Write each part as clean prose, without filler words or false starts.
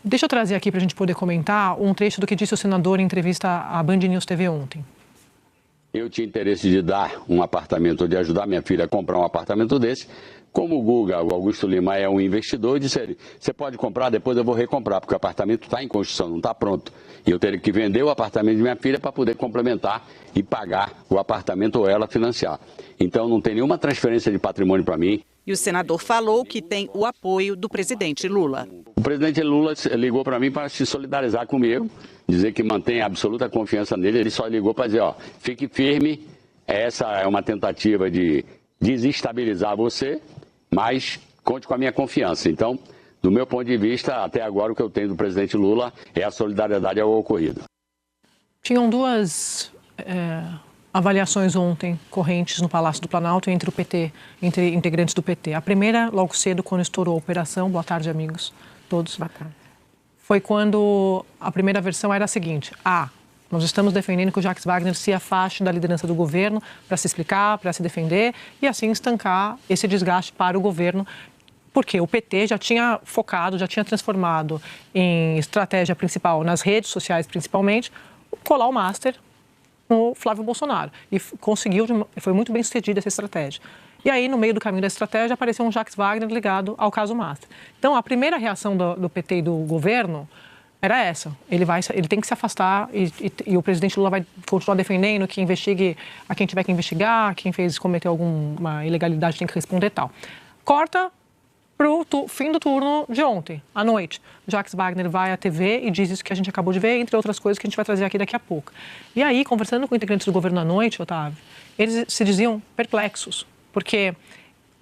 Deixa eu trazer aqui para a gente poder comentar um trecho do que disse o senador em entrevista à Band News TV ontem. Eu tinha interesse de dar um apartamento, ou de ajudar minha filha a comprar um apartamento desse. Como o Guga, o Augusto Lima, é um investidor, eu disse a ele, você pode comprar, depois eu vou recomprar, porque o apartamento está em construção, não está pronto. E eu teria que vender o apartamento de minha filha para poder complementar e pagar o apartamento ou ela financiar. Então não tem nenhuma transferência de patrimônio para mim. E o senador falou que tem o apoio do presidente Lula. O presidente Lula ligou para mim para se solidarizar comigo, dizer que mantém absoluta confiança nele. Ele só ligou para dizer, ó, fique firme, essa é uma tentativa de desestabilizar você, mas conte com a minha confiança. Então, do meu ponto de vista, até agora o que eu tenho do presidente Lula é a solidariedade ao ocorrido. Tinham duas avaliações ontem correntes no Palácio do Planalto entre o PT, entre integrantes do PT. A primeira, logo cedo, quando estourou a operação, boa tarde, amigos, todos. Boa tarde. Foi quando a primeira versão era a seguinte: nós estamos defendendo que o Jacques Wagner se afaste da liderança do governo para se explicar, para se defender e assim estancar esse desgaste para o governo, porque o PT já tinha focado, já tinha transformado em estratégia principal, nas redes sociais principalmente, colar o master no Flávio Bolsonaro. E conseguiu, foi muito bem sucedida essa estratégia. E aí, no meio do caminho da estratégia, apareceu um Jacques Wagner ligado ao caso Master. Então, a primeira reação do PT e do governo era essa. Ele tem que se afastar e o presidente Lula vai continuar defendendo que investigue a quem tiver que investigar, quem cometeu alguma ilegalidade tem que responder e tal. Corta para o fim do turno de ontem, à noite. Jacques Wagner vai à TV e diz isso que a gente acabou de ver, entre outras coisas que a gente vai trazer aqui daqui a pouco. E aí, conversando com integrantes do governo à noite, Otávio, eles se diziam perplexos, porque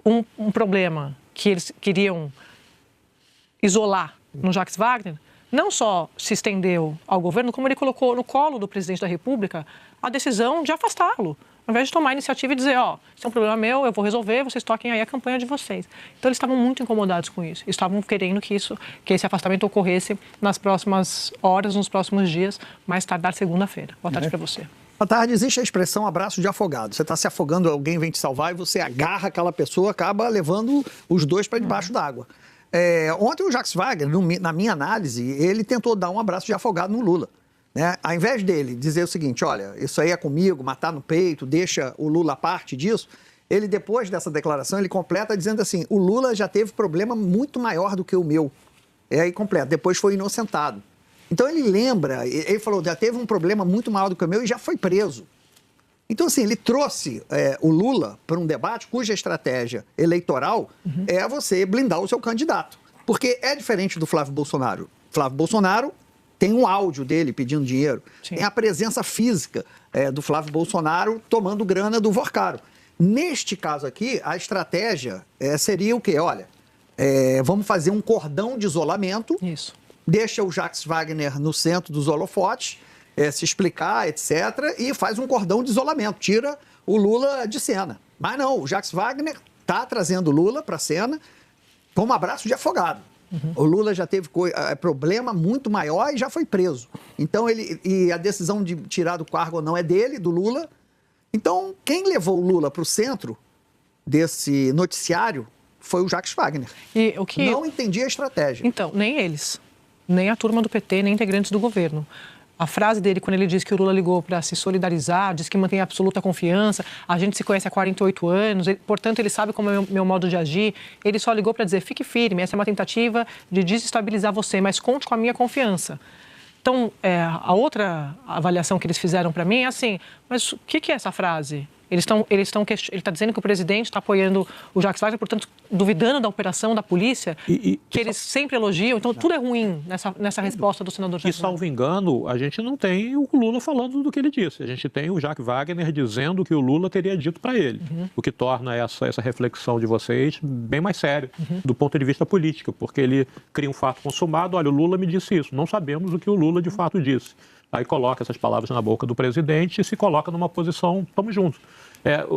um problema que eles queriam isolar no Jacques Wagner não só se estendeu ao governo, como ele colocou no colo do presidente da República a decisão de afastá-lo. Ao invés de tomar a iniciativa e dizer, isso é um problema meu, eu vou resolver, vocês toquem aí a campanha de vocês. Então, eles estavam muito incomodados com isso. Estavam querendo que esse afastamento ocorresse nas próximas horas, nos próximos dias, mais tardar segunda-feira. Boa tarde para você. Boa tarde. Existe a expressão abraço de afogado. Você está se afogando, alguém vem te salvar e você agarra aquela pessoa, acaba levando os dois para debaixo d'água. Ontem o Jacques Wagner, na minha análise, ele tentou dar um abraço de afogado no Lula. Né? Ao invés dele dizer o seguinte, olha, isso aí é comigo, matar no peito, deixa o Lula à parte disso, ele, depois dessa declaração, ele completa dizendo assim, o Lula já teve problema muito maior do que o meu. Aí completa, depois foi inocentado. Então ele lembra, ele falou, já teve um problema muito maior do que o meu e já foi preso. Então, assim, ele trouxe o Lula para um debate cuja estratégia eleitoral é você blindar o seu candidato. Porque é diferente do Flávio Bolsonaro. Flávio Bolsonaro tem um áudio dele pedindo dinheiro. Sim. Tem a presença física do Flávio Bolsonaro tomando grana do Vorcaro. Neste caso aqui, a estratégia seria o quê? Olha, vamos fazer um cordão de isolamento. Isso. Deixa o Jacques Wagner no centro dos holofotes, se explicar, etc., e faz um cordão de isolamento, tira o Lula de cena. Mas não, o Jacques Wagner está trazendo o Lula para a cena com um abraço de afogado. O Lula já teve problema muito maior e já foi preso. Então, a decisão de tirar do cargo ou não é dele, do Lula. Então, quem levou o Lula para o centro desse noticiário foi o Jacques Wagner. E não entendia a estratégia. Então, nem eles, nem a turma do PT, nem integrantes do governo. A frase dele, quando ele disse que o Lula ligou para se solidarizar, disse que mantém absoluta confiança, a gente se conhece há 48 anos, portanto, ele sabe como é o meu modo de agir. Ele só ligou para dizer, fique firme, essa é uma tentativa de desestabilizar você, mas conte com a minha confiança. Então, a outra avaliação que eles fizeram para mim é assim, mas o que é essa frase? Ele está dizendo que o presidente está apoiando o Jacques Wagner, portanto, duvidando da operação da polícia, que eles sempre elogiam. Então, tudo é ruim nessa resposta do senador Jacques Wagner. E, salvo engano, a gente não tem o Lula falando do que ele disse. A gente tem o Jacques Wagner dizendo que o Lula teria dito para ele. O que torna essa reflexão de vocês bem mais séria do ponto de vista político, porque ele cria um fato consumado. Olha, o Lula me disse isso. Não sabemos o que o Lula de fato disse. Aí coloca essas palavras na boca do presidente e se coloca numa posição, estamos juntos.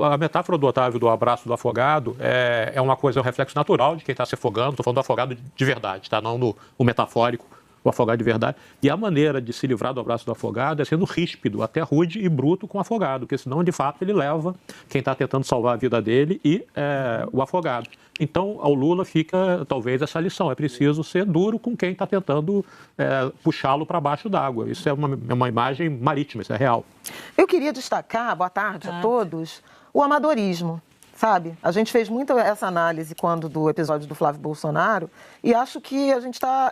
A metáfora do Otávio do abraço do afogado é uma coisa, é um reflexo natural de quem está se afogando. Estou falando do afogado de verdade, tá? Não o metafórico, o afogado de verdade. E a maneira de se livrar do abraço do afogado é sendo ríspido, até rude e bruto com o afogado, porque senão, de fato, ele leva quem está tentando salvar a vida dele e o afogado. Então, ao Lula fica, talvez, essa lição. É preciso ser duro com quem está tentando puxá-lo para baixo d'água. Isso é uma imagem marítima, isso é real. Eu queria destacar, boa tarde a todos, o amadorismo. Sabe, a gente fez muito essa análise do episódio do Flávio Bolsonaro e acho que a gente está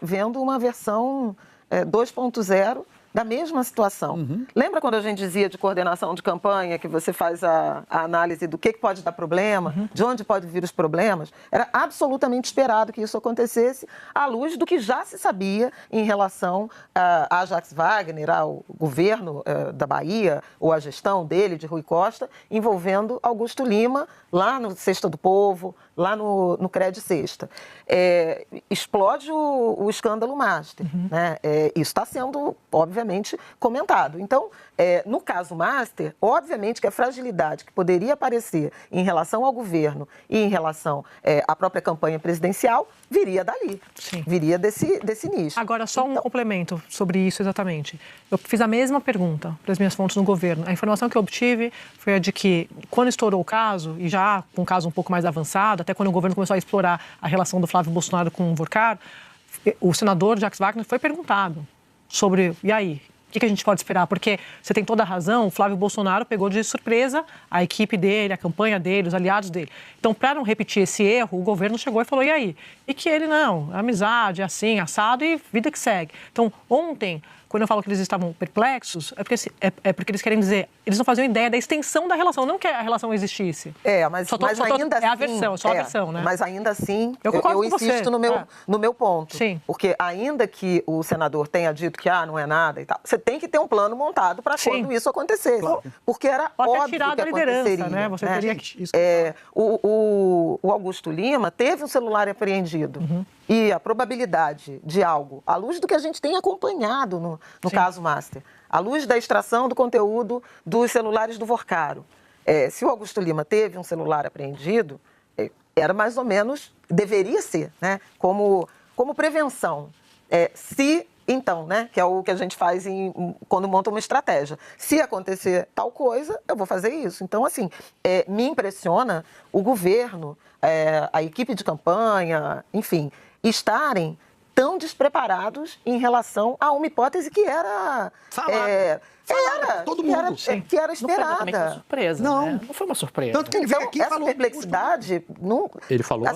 vendo uma versão 2.0 da mesma situação. Lembra quando a gente dizia de coordenação de campanha, que você faz a análise do que pode dar problema, de onde pode vir os problemas? Era absolutamente esperado que isso acontecesse à luz do que já se sabia em relação a Jacques Wagner, ao governo da Bahia, ou a gestão dele, de Rui Costa, envolvendo Augusto Lima, lá no Sexta do Povo, lá no Cred Sexta. Explode o escândalo Master. Né? Isso está sendo, obviamente, comentado. Então, no caso Master, obviamente que a fragilidade que poderia aparecer em relação ao governo e em relação à própria campanha presidencial viria dali. Sim. Viria desse nicho. Agora, só um complemento sobre isso exatamente. Eu fiz a mesma pergunta para as minhas fontes no governo. A informação que eu obtive foi a de que, quando estourou o caso, e já com um caso um pouco mais avançado, até quando o governo começou a explorar a relação do Flávio Bolsonaro com o Vorcar, o senador Jacques Wagner foi perguntado sobre, e aí, o que a gente pode esperar? Porque você tem toda a razão, o Flávio Bolsonaro pegou de surpresa a equipe dele, a campanha dele, os aliados dele. Então, para não repetir esse erro, o governo chegou e falou, e aí? E que ele não, amizade, assim, assado e vida que segue. Então, ontem, quando eu falo que eles estavam perplexos, é porque eles querem dizer, eles não faziam ideia da extensão da relação, não que a relação existisse. Mas ainda assim... É a versão, só a versão, né? Mas ainda assim, eu insisto no meu ponto. Sim. Porque ainda que o senador tenha dito que não é nada e tal, você tem que ter um plano montado para quando isso acontecer. Claro. Porque era óbvio tirar da liderança, né? Você teria que... O Augusto Lima teve um celular apreendido. E a probabilidade de algo, à luz do que a gente tem acompanhado no caso Master, à luz da extração do conteúdo dos celulares do Vorcaro, se o Augusto Lima teve um celular apreendido, era mais ou menos, deveria ser, né, como prevenção. Então, né, que é o que a gente faz quando monta uma estratégia. Se acontecer tal coisa, eu vou fazer isso. Então, assim, me impressiona o governo, a equipe de campanha, enfim, estarem tão despreparados em relação a uma hipótese que era... todo mundo. Que era esperada. Não foi uma surpresa, não. Né? Não foi uma surpresa. Tanto que ele veio aqui e essa falou... perplexidade... Ele falou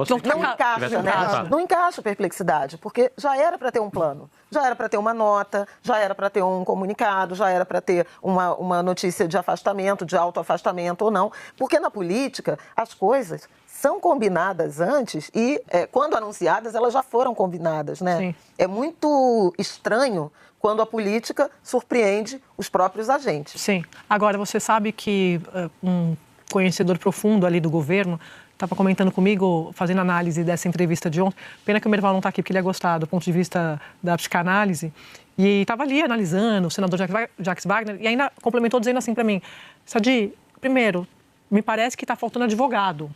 assim... Não encaixa, né? Não encaixa a perplexidade, porque já era para ter um plano, já era para ter uma nota, já era para ter um comunicado, já era para ter uma notícia de afastamento, de autoafastamento ou não, porque na política as coisas são combinadas antes e, quando anunciadas, elas já foram combinadas, né? Sim. É muito estranho quando a política surpreende os próprios agentes. Sim. Agora, você sabe que um conhecedor profundo ali do governo estava comentando comigo, fazendo análise dessa entrevista de ontem. Pena que o Merval não está aqui, porque ele ia gostar do ponto de vista da psicanálise. E estava ali analisando o senador Jacques Wagner e ainda complementou dizendo assim para mim, Sadi, primeiro, me parece que está faltando advogado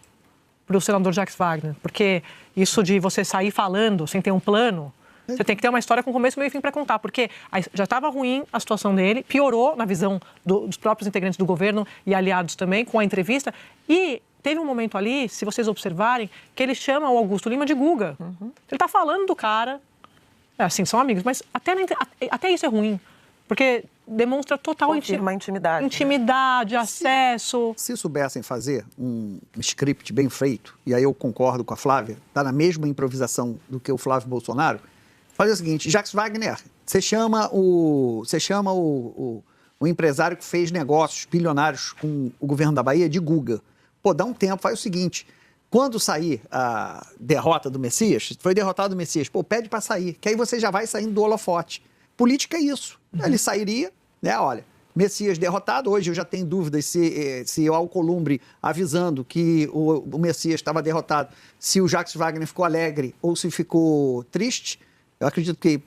para o senador Jacques Wagner, porque isso de você sair falando sem ter um plano, você tem que ter uma história com começo, meio e fim para contar, porque já estava ruim a situação dele, piorou na visão dos próprios integrantes do governo e aliados também, com a entrevista, e teve um momento ali, se vocês observarem, que ele chama o Augusto Lima de Guga. Ele está falando do cara, assim, são amigos, mas até isso é ruim, porque demonstra total intimidade. Intimidade, acesso. Se soubessem fazer um script bem feito, e aí eu concordo com a Flávia, está na mesma improvisação do que o Flávio Bolsonaro, faz o seguinte, Jacques Wagner, você chama o empresário que fez negócios bilionários com o governo da Bahia de Guga. Pô, dá um tempo, faz o seguinte, quando sair a derrota do Messias, foi derrotado o Messias, pô, pede para sair, que aí você já vai saindo do holofote. Política é isso. Ele sairia, né, olha, Messias derrotado, hoje eu já tenho dúvidas se o Alcolumbre avisando que o Messias estava derrotado, se o Jacques Wagner ficou alegre ou se ficou triste. Eu acredito que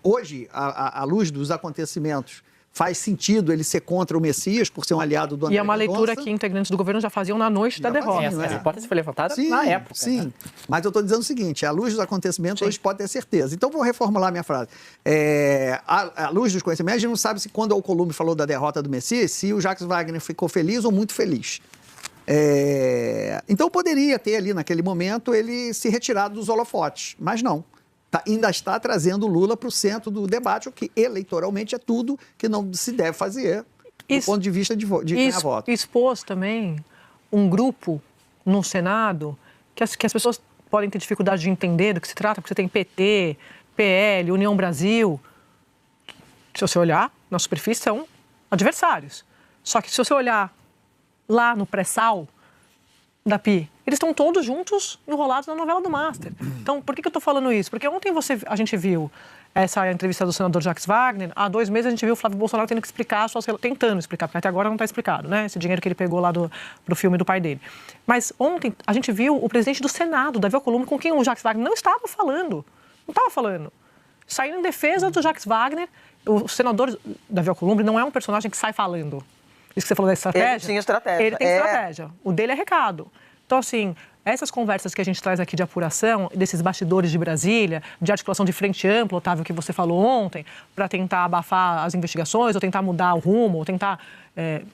hoje, à luz dos acontecimentos, faz sentido ele ser contra o Messias, por ser um aliado do André E é uma leitura Mendonça. que integrantes do governo já faziam na noite da derrota. Essa hipótese foi levantada na época. Sim, né? mas eu estou dizendo o seguinte, à luz dos acontecimentos, hoje pode ter certeza. Então, vou reformular minha frase. À luz dos conhecimentos, a gente não sabe se quando o Alcolumbre falou da derrota do Messias, se o Jacques Wagner ficou feliz ou muito feliz. Então, poderia ter ali, naquele momento, ele se retirado dos holofotes, mas não. Ainda está trazendo o Lula para o centro do debate, o que eleitoralmente é tudo que não se deve fazer do ponto de vista de ganhar voto. Expôs também um grupo no Senado que as pessoas podem ter dificuldade de entender do que se trata, porque você tem PT, PL, União Brasil. Se você olhar, na superfície são adversários. Só que se você olhar lá no pré-sal da PI, eles estão todos juntos enrolados na novela do Master. Então, por que eu estou falando isso? Porque ontem a gente viu essa entrevista do senador Jacques Wagner, há 2 meses a gente viu o Flávio Bolsonaro tendo que explicar, tentando explicar, porque até agora não está explicado, né? Esse dinheiro que ele pegou lá pro filme do pai dele. Mas ontem a gente viu o presidente do Senado, Davi Alcolumbre, com quem o Jacques Wagner não estava falando. Saindo em defesa do Jacques Wagner. O senador Davi Alcolumbre não é um personagem que sai falando. Isso que você falou da estratégia. Ele tinha estratégia. Ele tem estratégia. O dele é recado. Então, assim, essas conversas que a gente traz aqui de apuração, desses bastidores de Brasília, de articulação de frente ampla, Otávio, que você falou ontem, para tentar abafar as investigações, ou tentar mudar o rumo, ou tentar,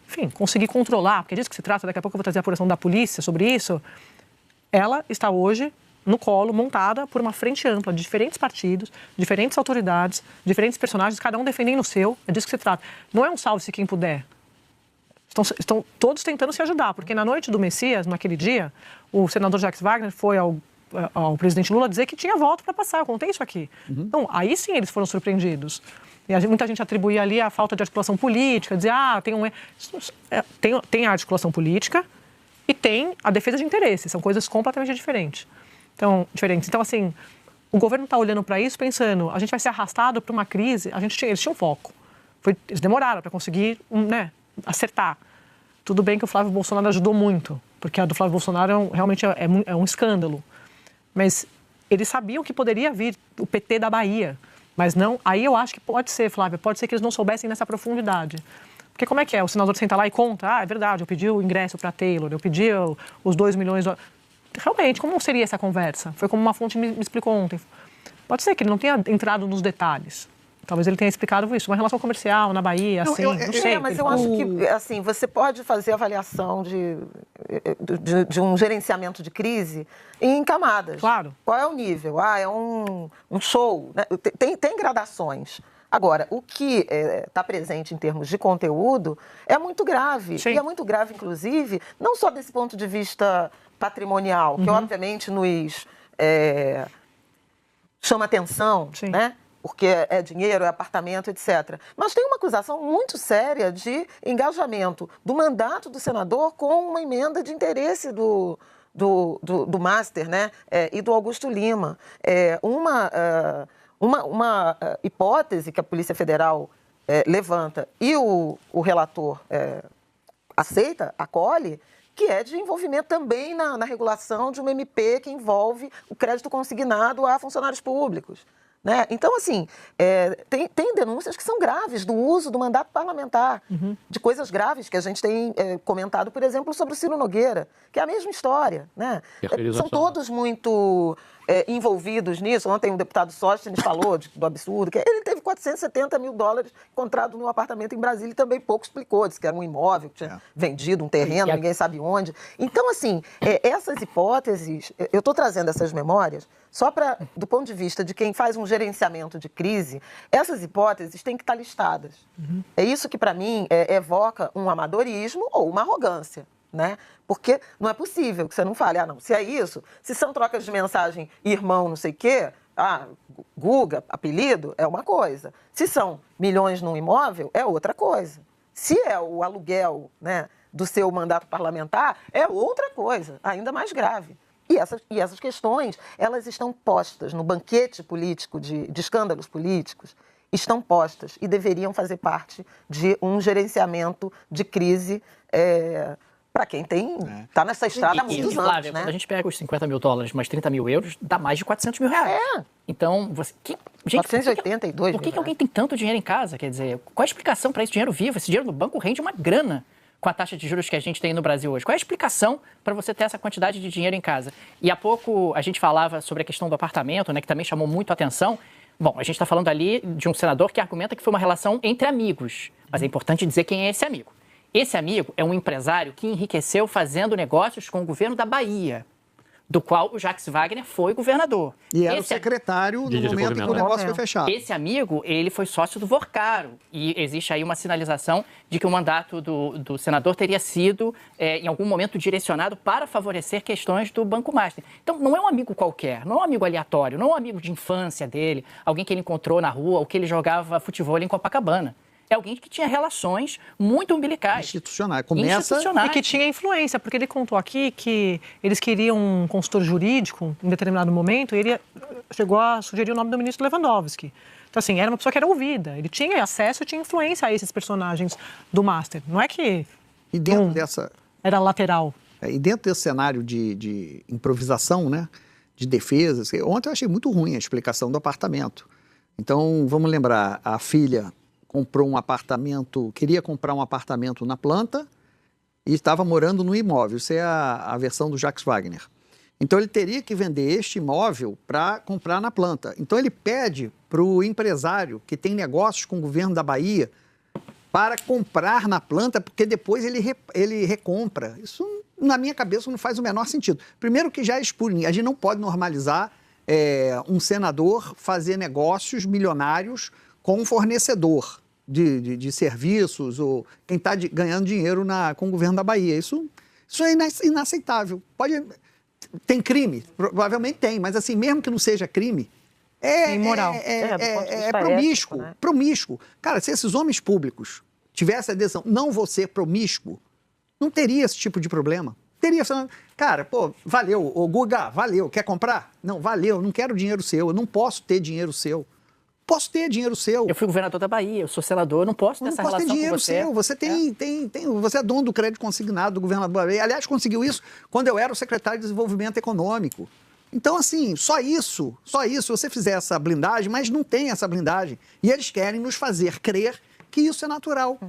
enfim, conseguir controlar, porque é disso que se trata, daqui a pouco eu vou trazer a apuração da polícia sobre isso, ela está hoje no colo, montada por uma frente ampla de diferentes partidos, diferentes autoridades, diferentes personagens, cada um defendendo o seu, é disso que se trata. Não é um salve-se quem puder. Estão todos tentando se ajudar, porque na noite do Messias, naquele dia, o senador Jacques Wagner foi ao presidente Lula dizer que tinha voto para passar. Eu contei isso aqui. Então, aí sim eles foram surpreendidos. E muita gente atribuía ali a falta de articulação política, dizer, tem a articulação política e tem a defesa de interesses. São coisas completamente diferentes. Então, assim, o governo está olhando para isso pensando, a gente vai ser arrastado para uma crise, eles tinham foco. Eles demoraram para conseguir, acertar. Tudo bem que o Flávio Bolsonaro ajudou muito, porque a do Flávio Bolsonaro realmente é um escândalo. Mas eles sabiam que poderia vir o PT da Bahia. Mas não, aí eu acho que pode ser, Flávia, pode ser que eles não soubessem nessa profundidade. Porque como é que é? O senador senta lá e conta, é verdade, eu pedi o ingresso para Taylor, eu pedi os 2 milhões... Realmente, como seria essa conversa? Foi como uma fonte me explicou ontem. Pode ser que ele não tenha entrado nos detalhes. Talvez ele tenha explicado isso. Uma relação comercial na Bahia, assim, não sei. Mas eu acho que, assim, você pode fazer avaliação de um gerenciamento de crise em camadas. Claro. Qual é o nível? É um show. Né? Tem gradações. Agora, o que está presente em termos de conteúdo é muito grave. Sim. E é muito grave, inclusive, não só desse ponto de vista patrimonial, que obviamente nos chama atenção, Sim. né? Porque é dinheiro, é apartamento, etc. Mas tem uma acusação muito séria de engajamento do mandato do senador com uma emenda de interesse do Master, né? E do Augusto Lima. Uma hipótese que a Polícia Federal levanta e o relator aceita, acolhe, que é de envolvimento também na regulação de uma MP que envolve o crédito consignado a funcionários públicos. Né? Então, assim, tem denúncias que são graves do uso do mandato parlamentar, de coisas graves que a gente tem comentado, por exemplo, sobre o Ciro Nogueira, que é a mesma história. Né? São todos muito envolvidos nisso. Ontem o deputado Sóstenes falou do absurdo, que ele teve $470 mil encontrado num apartamento em Brasília e também pouco explicou, disse que era um imóvel, que tinha vendido um terreno, ninguém sabe onde. Então, assim, essas hipóteses, eu estou trazendo essas memórias só do ponto de vista de quem faz um gerenciamento de crise, essas hipóteses têm que estar listadas. É isso que, para mim, evoca um amadorismo ou uma arrogância. Né? Porque não é possível que você não fale, não, se é isso, se são trocas de mensagem irmão não sei o quê, Guga, apelido, é uma coisa. Se são milhões num imóvel, é outra coisa. Se é o aluguel, né, do seu mandato parlamentar, é outra coisa, ainda mais grave. E essas questões, elas estão postas no banquete político de escândalos políticos, estão postas e deveriam fazer parte de um gerenciamento de crise para quem está nessa estrada há muitos anos. Flávia, né? quando a gente pega os $50 mil mais €30 mil, dá mais de €400 mil. Então, Gente, 482 por que alguém tem tanto dinheiro em casa? Quer dizer, qual a explicação para esse dinheiro vivo? Esse dinheiro no banco rende uma grana com a taxa de juros que a gente tem no Brasil hoje. Qual é a explicação para você ter essa quantidade de dinheiro em casa? E há pouco a gente falava sobre a questão do apartamento, né, que também chamou muito a atenção. Bom, a gente está falando ali de um senador que argumenta que foi uma relação entre amigos. Mas é importante dizer quem é esse amigo. Esse amigo é um empresário que enriqueceu fazendo negócios com o governo da Bahia, do qual o Jacques Wagner foi governador. E era o secretário no momento em que o negócio foi fechado. Esse amigo, ele foi sócio do Vorcaro. E existe aí uma sinalização de que o mandato do senador teria sido, em algum momento, direcionado para favorecer questões do Banco Master. Então, não é um amigo qualquer, não é um amigo aleatório, não é um amigo de infância dele, alguém que ele encontrou na rua ou que ele jogava futebol em Copacabana. É alguém que tinha relações muito umbilicais. Institucionais. E que tinha influência, porque ele contou aqui que eles queriam um consultor jurídico em determinado momento e ele chegou a sugerir o nome do ministro Lewandowski. Então, assim, era uma pessoa que era ouvida. Ele tinha acesso e tinha influência a esses personagens do Master. Não é que e dentro dessa... era lateral. E dentro desse cenário de improvisação, né, de defesas, ontem eu achei muito ruim a explicação do apartamento. Então, vamos lembrar, a filha comprou um apartamento, queria comprar um apartamento na planta e estava morando no imóvel. Isso é a versão do Jacques Wagner. Então, ele teria que vender este imóvel para comprar na planta. Então, ele pede para o empresário que tem negócios com o governo da Bahia para comprar na planta, porque depois ele recompra. Isso, na minha cabeça, não faz o menor sentido. Primeiro que já é espurinho. A gente não pode normalizar um senador fazer negócios milionários com um fornecedor de serviços ou quem está ganhando dinheiro com o governo da Bahia. Isso é inaceitável. Tem crime? Provavelmente tem, mas assim, mesmo que não seja crime, é imoral. É promíscuo, né? Promíscuo. Cara, se esses homens públicos tivessem a decisão, não vou ser promíscuo, não teria esse tipo de problema. Teria, cara, pô, valeu, ô Guga, valeu, quer comprar? Não, valeu, não quero dinheiro seu, eu não posso ter dinheiro seu. Posso ter dinheiro seu. Eu fui governador da Bahia, eu sou senador, eu não posso ter essa relação com você. Não posso ter dinheiro seu. Você é dono do crédito consignado do governador da Bahia. Aliás, conseguiu isso quando eu era o secretário de Desenvolvimento Econômico. Então, assim, só isso, se você fizer essa blindagem, mas não tem essa blindagem. E eles querem nos fazer crer que isso é natural.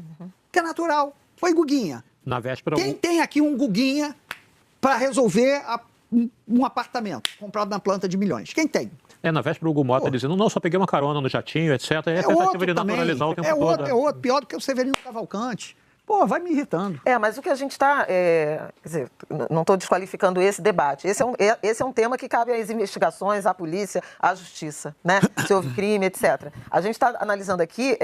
Que é natural. Foi Guguinha. Na véspera... Quem tem aqui um Guguinha para resolver um apartamento comprado na planta de milhões? Quem tem? Na véspera o Hugo Mota dizendo, não, só peguei uma carona no jatinho, etc. É a tentativa de naturalizar o tempo todo. É outro, pior do que o Severino Cavalcante. Pô, vai me irritando. Mas o que a gente está... quer dizer, não estou desqualificando esse debate. Esse é um tema que cabe às investigações, à polícia, à justiça, né? Se houve crime, etc. A gente está analisando aqui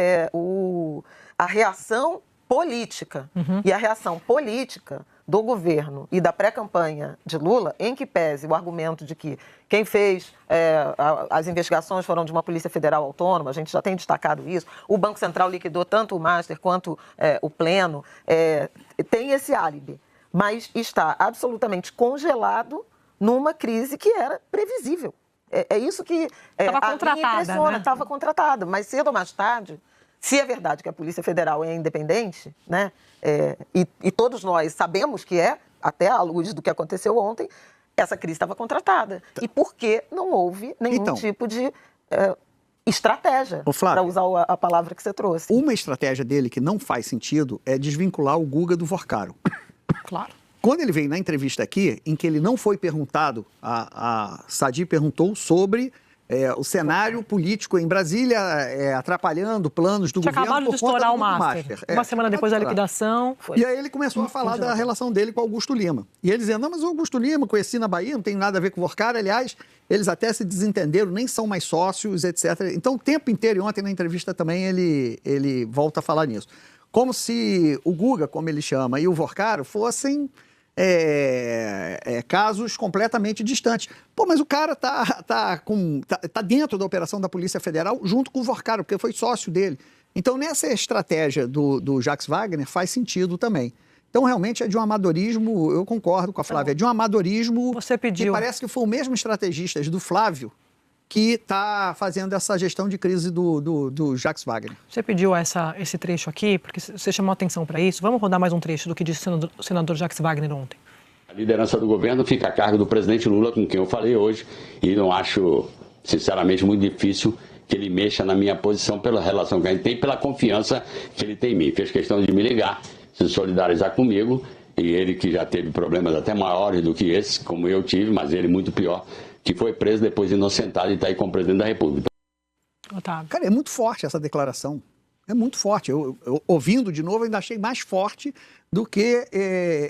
a reação política. E a reação política do governo e da pré-campanha de Lula, em que pese o argumento de que quem fez as investigações foram de uma Polícia Federal autônoma, a gente já tem destacado isso, o Banco Central liquidou tanto o Master quanto o Pleno, tem esse álibi, mas está absolutamente congelado numa crise que era previsível. É isso que a minha impressiona, estava contratada, mas cedo ou mais tarde... Se é verdade que a Polícia Federal é independente, né, e todos nós sabemos que até à luz do que aconteceu ontem, essa crise estava contratada. E por que não houve nenhum tipo de estratégia, para usar a palavra que você trouxe? Uma estratégia dele que não faz sentido é desvincular o Guga do Vorcaro. Claro. Quando ele veio na entrevista aqui, em que ele não foi perguntado, a Sadi perguntou sobre... o cenário político em Brasília atrapalhando planos do governo. Acabado de estourar o Master. Uma semana depois da liquidação. E aí ele começou a falar da relação dele com Augusto Lima. E ele dizendo, não, mas o Augusto Lima conheci na Bahia, não tem nada a ver com o Vorcaro. Aliás, eles até se desentenderam, nem são mais sócios, etc. Então, o tempo inteiro, e ontem na entrevista também, ele volta a falar nisso. Como se o Guga, como ele chama, e o Vorcaro fossem... casos completamente distantes. Pô, mas o cara tá dentro da operação da Polícia Federal junto com o Vorcaro, porque foi sócio dele. Então, nessa estratégia do Jacques Wagner, faz sentido também. Então, realmente, é de um amadorismo, eu concordo com a Flávia, é de um amadorismo que parece que foi o mesmo estrategista do Flávio que está fazendo essa gestão de crise do Jacques Wagner. Você pediu esse trecho aqui, porque você chamou atenção para isso. Vamos rodar mais um trecho do que disse o senador Jacques Wagner ontem. A liderança do governo fica a cargo do presidente Lula, com quem eu falei hoje, e não acho sinceramente, muito difícil que ele mexa na minha posição pela relação que a gente tem, pela confiança que ele tem em mim. Fez questão de me ligar, se solidarizar comigo, e ele que já teve problemas até maiores do que esse, como eu tive, mas ele muito pior, que foi preso, depois inocentado e está aí como presidente da República. Otávio. Cara, é muito forte essa declaração. É muito forte. Eu ouvindo de novo, ainda achei mais forte do que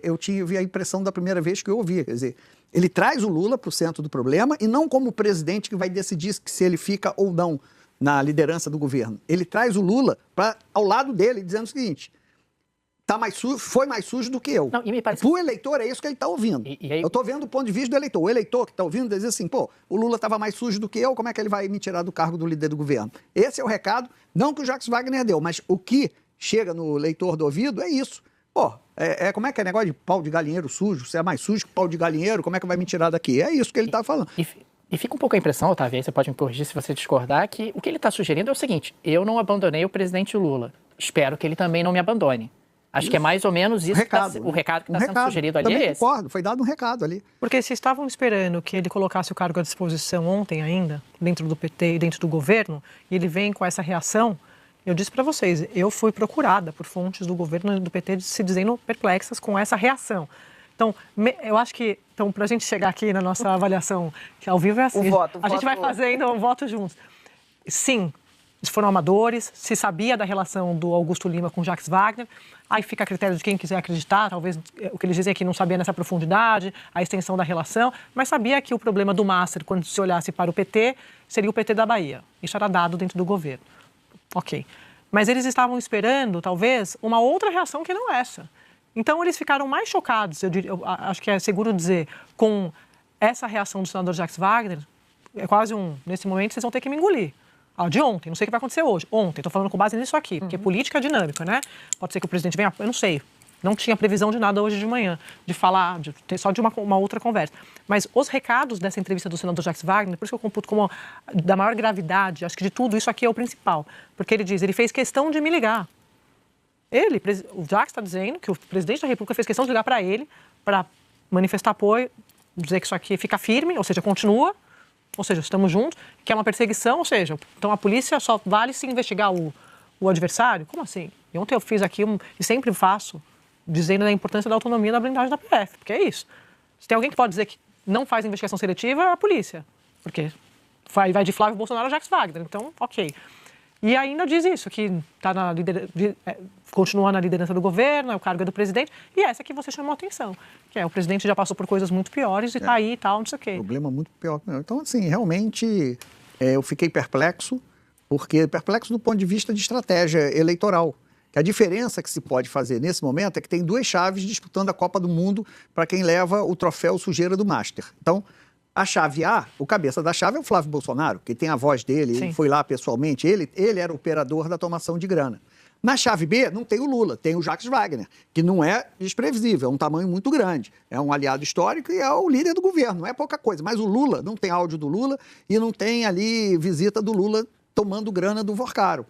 eu tive a impressão da primeira vez que eu ouvi. Quer dizer, ele traz o Lula para o centro do problema e não como presidente que vai decidir se ele fica ou não na liderança do governo. Ele traz o Lula ao lado dele, dizendo o seguinte: tá mais sujo, foi mais sujo do que eu. Não, e me parece... O eleitor é isso que ele está ouvindo. E aí... Eu estou vendo do ponto de vista do eleitor. O eleitor que está ouvindo diz assim, pô, o Lula estava mais sujo do que eu, como é que ele vai me tirar do cargo do líder do governo? Esse é o recado, não que o Jacques Wagner deu, mas o que chega no leitor do ouvido é isso. Pô, como é que é negócio de pau de galinheiro sujo? Você é mais sujo que pau de galinheiro, como é que vai me tirar daqui? É isso que ele está falando. E fica um pouco a impressão, Otávio, aí você pode me corrigir se você discordar, que o que ele está sugerindo é o seguinte: eu não abandonei o presidente Lula, espero que ele também não me abandone. Acho que é mais ou menos isso o recado que está sendo sugerido ali. Também é esse. Concordo, foi dado um recado ali. Porque se estavam esperando que ele colocasse o cargo à disposição ontem ainda, dentro do PT e dentro do governo, e ele vem com essa reação, eu disse para vocês, eu fui procurada por fontes do governo e do PT se dizendo perplexas com essa reação. Então, eu acho que, para a gente chegar aqui na nossa avaliação, que ao vivo é assim, a gente vai fazendo um voto juntos. Sim, foram amadores, se sabia da relação do Augusto Lima com Jacques Wagner, aí fica a critério de quem quiser acreditar, talvez o que eles dizem é que não sabia nessa profundidade, a extensão da relação, mas sabia que o problema do Master, quando se olhasse para o PT, seria o PT da Bahia. Isso era dado dentro do governo. Ok. Mas eles estavam esperando, talvez, uma outra reação que não essa. Então, eles ficaram mais chocados, eu acho que é seguro dizer, com essa reação do senador Jacques Wagner, é quase nesse momento, vocês vão ter que me engolir. De ontem, não sei o que vai acontecer hoje. Ontem, estou falando com base nisso aqui, porque política é dinâmica, né? Pode ser que o presidente venha, eu não sei. Não tinha previsão de nada hoje de manhã, de falar, só de uma outra conversa. Mas os recados dessa entrevista do senador Jacques Wagner, por isso que eu computo como da maior gravidade, acho que de tudo isso aqui é o principal. Porque ele diz, ele fez questão de me ligar. O Jacques está dizendo que o presidente da República fez questão de ligar para ele, para manifestar apoio, dizer que isso aqui fica firme, ou seja, continua, ou seja, estamos juntos, que é uma perseguição, ou seja, então a polícia só vale se investigar o adversário? Como assim? E ontem eu fiz aqui, e sempre faço, dizendo da importância da autonomia da blindagem da PF, porque é isso. Se tem alguém que pode dizer que não faz investigação seletiva, é a polícia, porque vai de Flávio Bolsonaro a Jacques Wagner, então, ok. E ainda diz isso, que continua na liderança do governo, é o cargo do presidente, e essa que você chamou a atenção, que o presidente já passou por coisas muito piores e está aí e tal, não sei o quê. Problema muito pior. Então, assim, realmente eu fiquei perplexo, porque perplexo do ponto de vista de estratégia eleitoral. Que a diferença que se pode fazer nesse momento é que tem duas chaves disputando a Copa do Mundo para quem leva o troféu sujeira do Master. Então, a chave A, o cabeça da chave é o Flávio Bolsonaro, que tem a voz dele, ele foi lá pessoalmente, ele era o operador da tomação de grana. Na chave B, não tem o Lula, tem o Jacques Wagner, que não é desprevisível, é um tamanho muito grande, é um aliado histórico e é o líder do governo, não é pouca coisa. Mas o Lula, não tem áudio do Lula e não tem ali visita do Lula tomando grana do Vorcaro.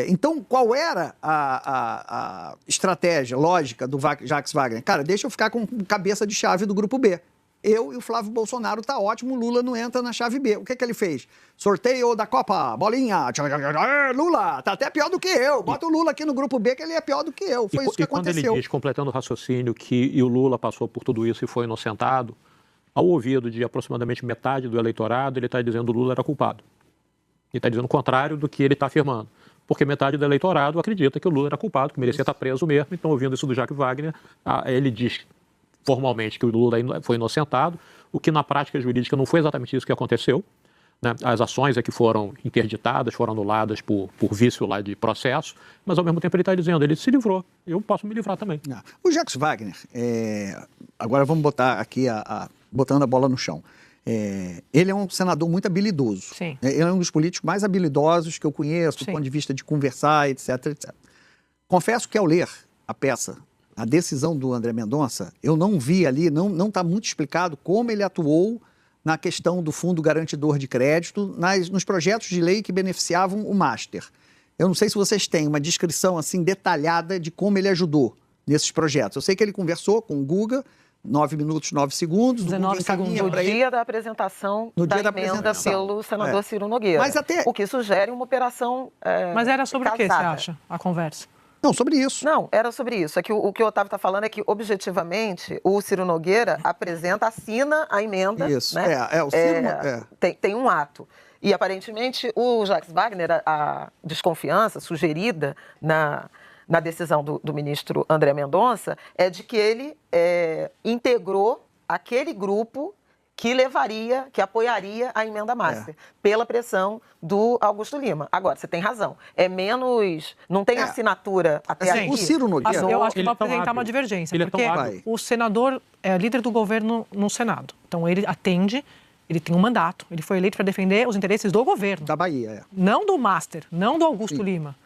Então, qual era a estratégia lógica do Jacques Wagner? Cara, deixa eu ficar com cabeça de chave do grupo B. Eu e o Flávio Bolsonaro tá ótimo, o Lula não entra na chave B. O que ele fez? Sorteio da Copa, bolinha, Lula, tá até pior do que eu. Bota o Lula aqui no grupo B que ele é pior do que eu. Foi isso que aconteceu. E quando ele diz, completando o raciocínio, que o Lula passou por tudo isso e foi inocentado, ao ouvido de aproximadamente metade do eleitorado, ele está dizendo que o Lula era culpado. Ele está dizendo o contrário do que ele está afirmando. Porque metade do eleitorado acredita que o Lula era culpado, que merecia estar preso mesmo. Então, ouvindo isso do Jacques Wagner, ele diz formalmente que o Lula foi inocentado, o que na prática jurídica não foi exatamente isso que aconteceu. Né? As ações é que foram interditadas, foram anuladas por vício lá de processo, mas ao mesmo tempo ele está dizendo, ele se livrou, eu posso me livrar também. O Jacques Wagner, agora vamos botar aqui, botando a bola no chão. Ele é um senador muito habilidoso. Sim. Ele é um dos políticos mais habilidosos que eu conheço, do ponto de vista de conversar, etc, etc. Confesso que ao ler a peça, a decisão do André Mendonça, eu não vi ali, não está muito explicado como ele atuou na questão do Fundo Garantidor de Crédito, nos projetos de lei que beneficiavam o Master. Eu não sei se vocês têm uma descrição assim detalhada de como ele ajudou nesses projetos. Eu sei que ele conversou com o Guga, 9 minutos, 9 segundos. 19 segundos. No dia da apresentação No da dia da emenda apresentação. pelo senador Ciro Nogueira. Mas até- O que sugere uma operação Mas era sobre o que, você casada. acha, a conversa? Não, sobre isso. Não, era sobre isso. É que o que o Otávio está falando é que, objetivamente, o Ciro Nogueira assina a emenda. Isso, né? o Ciro... Tem um ato. E, aparentemente, o Jacques Wagner, a desconfiança sugerida na decisão do ministro André Mendonça é de que ele integrou aquele grupo que apoiaria a emenda master, pela pressão do Augusto Lima. Agora, você tem razão, é menos... Não tem assinatura até Assim, aqui. o Ciro Nogueira... Eu acho que Ele vai é tão apresentar hábil. uma divergência, Ele é tão porque hábil. o senador é líder do governo no Senado. Então, ele atende, ele tem um mandato, ele foi eleito para defender os interesses do governo, Da Bahia, não do Master, não do Augusto Lima.